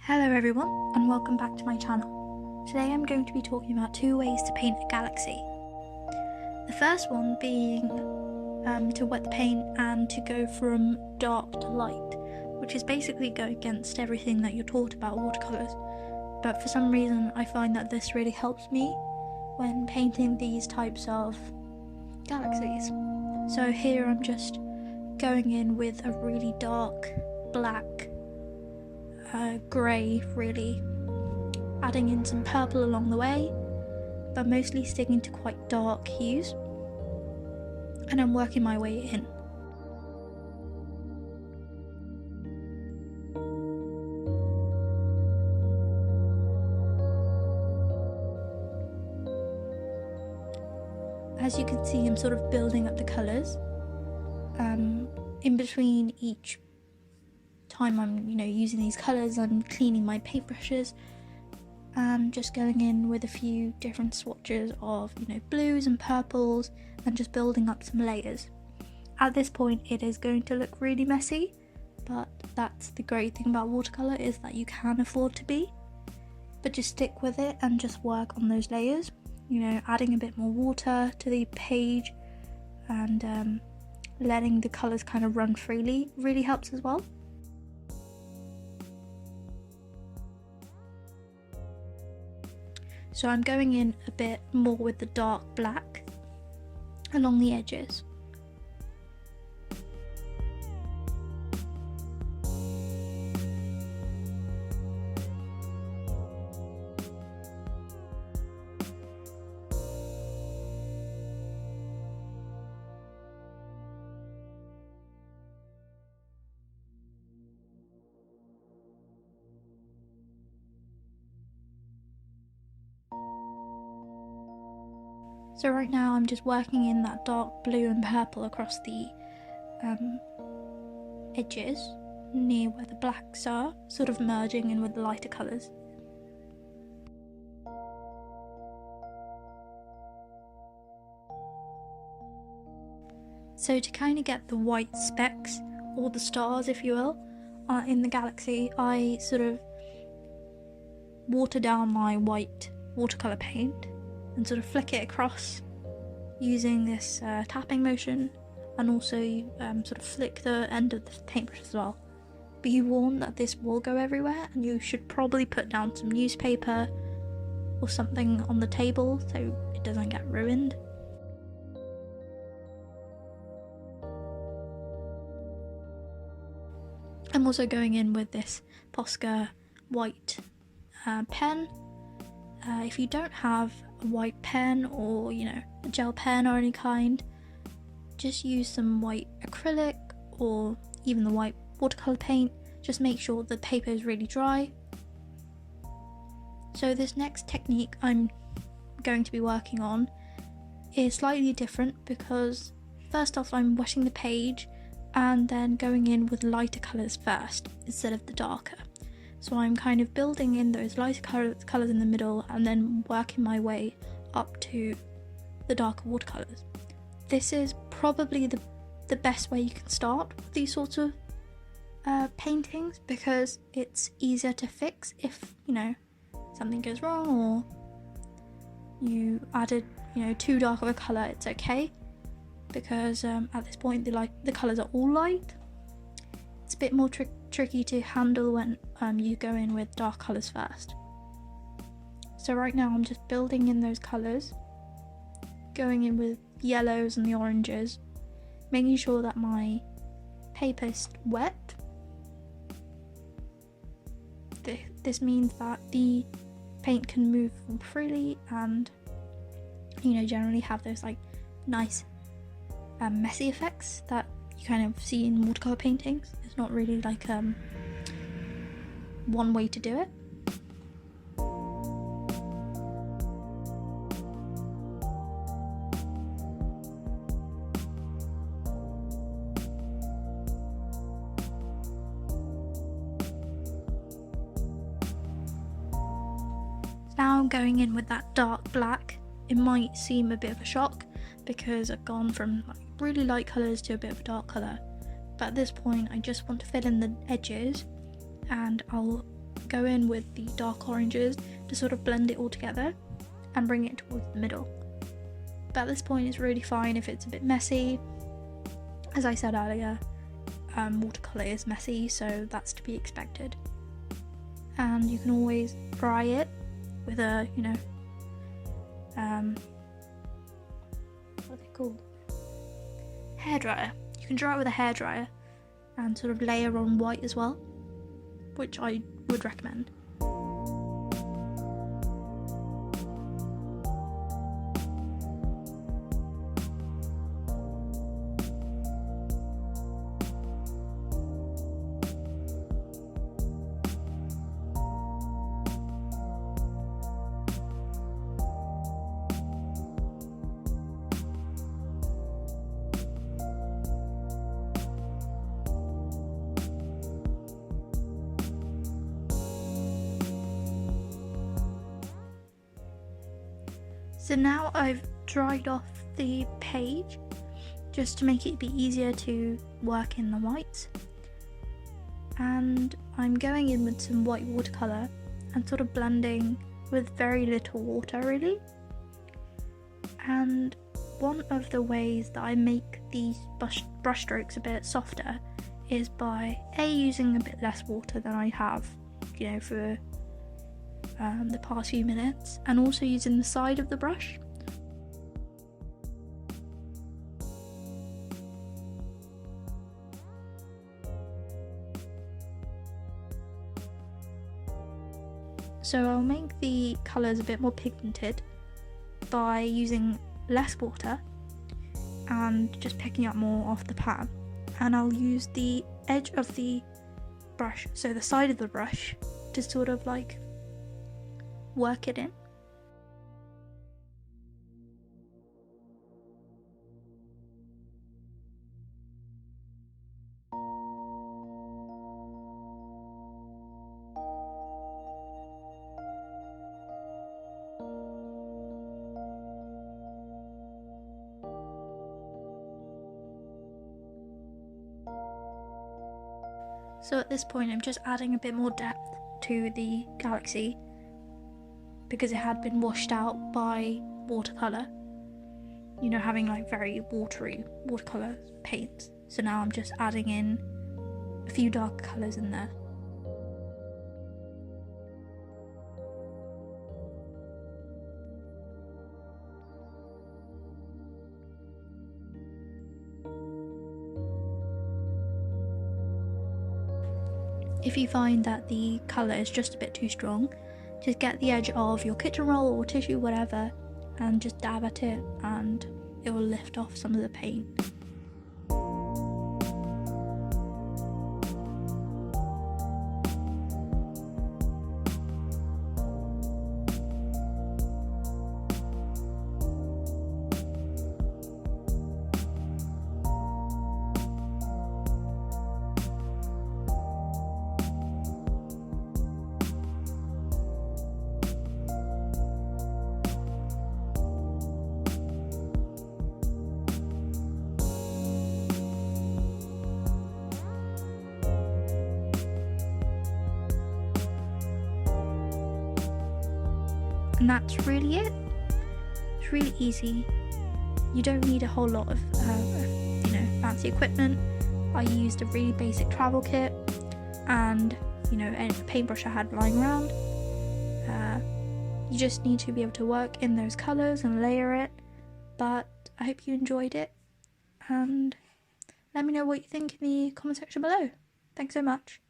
Hello everyone and welcome back to my channel. Today I'm going to be talking about 2 ways to paint a galaxy. The first one being to wet the paint and to go from dark to light, which is basically go against everything that you're taught about watercolours, but for some reason I find that this really helps me when painting these types of galaxies. So here I'm just going in with a really dark black grey, really, adding in some purple along the way, but mostly sticking to quite dark hues, and I'm working my way in. As you can see, I'm sort of building up the colours. In between each time I'm using these colours, I'm cleaning my paintbrushes and just going in with a few different swatches of blues and purples and just building up some layers. At this point it is going to look really messy, but that's the great thing about watercolour, is that you can afford to be, but just stick with it and just work on those layers, adding a bit more water to the page and letting the colours kind of run freely really helps as well. So I'm going in a bit more with the dark black along the edges. So right now I'm just working in that dark blue and purple across the edges near where the blacks are, sort of merging in with the lighter colours. So to kind of get the white specks, or the stars if you will, in the galaxy, I sort of water down my white watercolour paint and sort of flick it across using this tapping motion, and also sort of flick the end of the paintbrush as well. Be warned that this will go everywhere, and you should probably put down some newspaper or something on the table so it doesn't get ruined. I'm also going in with this Posca white pen. If you don't have a white pen or a gel pen or any kind, just use some white acrylic or even the white watercolour paint. Just make sure the paper is really dry. So this next technique I'm going to be working on is slightly different, because first off I'm wetting the page and then going in with lighter colours first instead of the darker. So I'm kind of building in those lighter colours in the middle and then working my way up to the darker watercolours. This is probably the best way you can start with these sorts of paintings, because it's easier to fix if something goes wrong or you added too dark of a colour. It's okay, because at this point the colours are all light. It's a bit more tricky to handle when you go in with dark colours first. So right now I'm just building in those colours, going in with yellows and the oranges, making sure that my paper is wet. This means that the paint can move freely and generally have those nice messy effects that you kind of see in watercolour paintings. It's not really one way to do it. Now I'm going in with that dark black. It might seem a bit of a shock because I've gone from really light colours to a bit of a dark colour, but at this point I just want to fill in the edges, and I'll go in with the dark oranges to sort of blend it all together and bring it towards the middle. But at this point it's really fine if it's a bit messy. As I said earlier, watercolour is messy, so that's to be expected. And you can always dry it with a, what are they called? Hairdryer. You can dry it with a hairdryer and sort of layer on white as well, which I would recommend. So now I've dried off the page just to make it be easier to work in the whites, and I'm going in with some white watercolour and sort of blending with very little water really. And one of the ways that I make these brush strokes a bit softer is by using a bit less water than I have, for the past few minutes, and also using the side of the brush. So I'll make the colours a bit more pigmented by using less water and just picking up more off the pan, and I'll use the edge of the brush, so the side of the brush, to sort of like work it in. So at this point I'm just adding a bit more depth to the galaxy because it had been washed out by watercolour, having like very watery watercolour paints. So now I'm just adding in a few dark colours in there. If you find that the colour is just a bit too strong, just get the edge of your kitchen roll or tissue, whatever, and just dab at it and it will lift off some of the paint. And that's really it. It's really easy. You don't need a whole lot of fancy equipment. I used a really basic travel kit and a paintbrush I had lying around. You just need to be able to work in those colours and layer it. But I hope you enjoyed it, and let me know what you think in the comment section below. Thanks so much.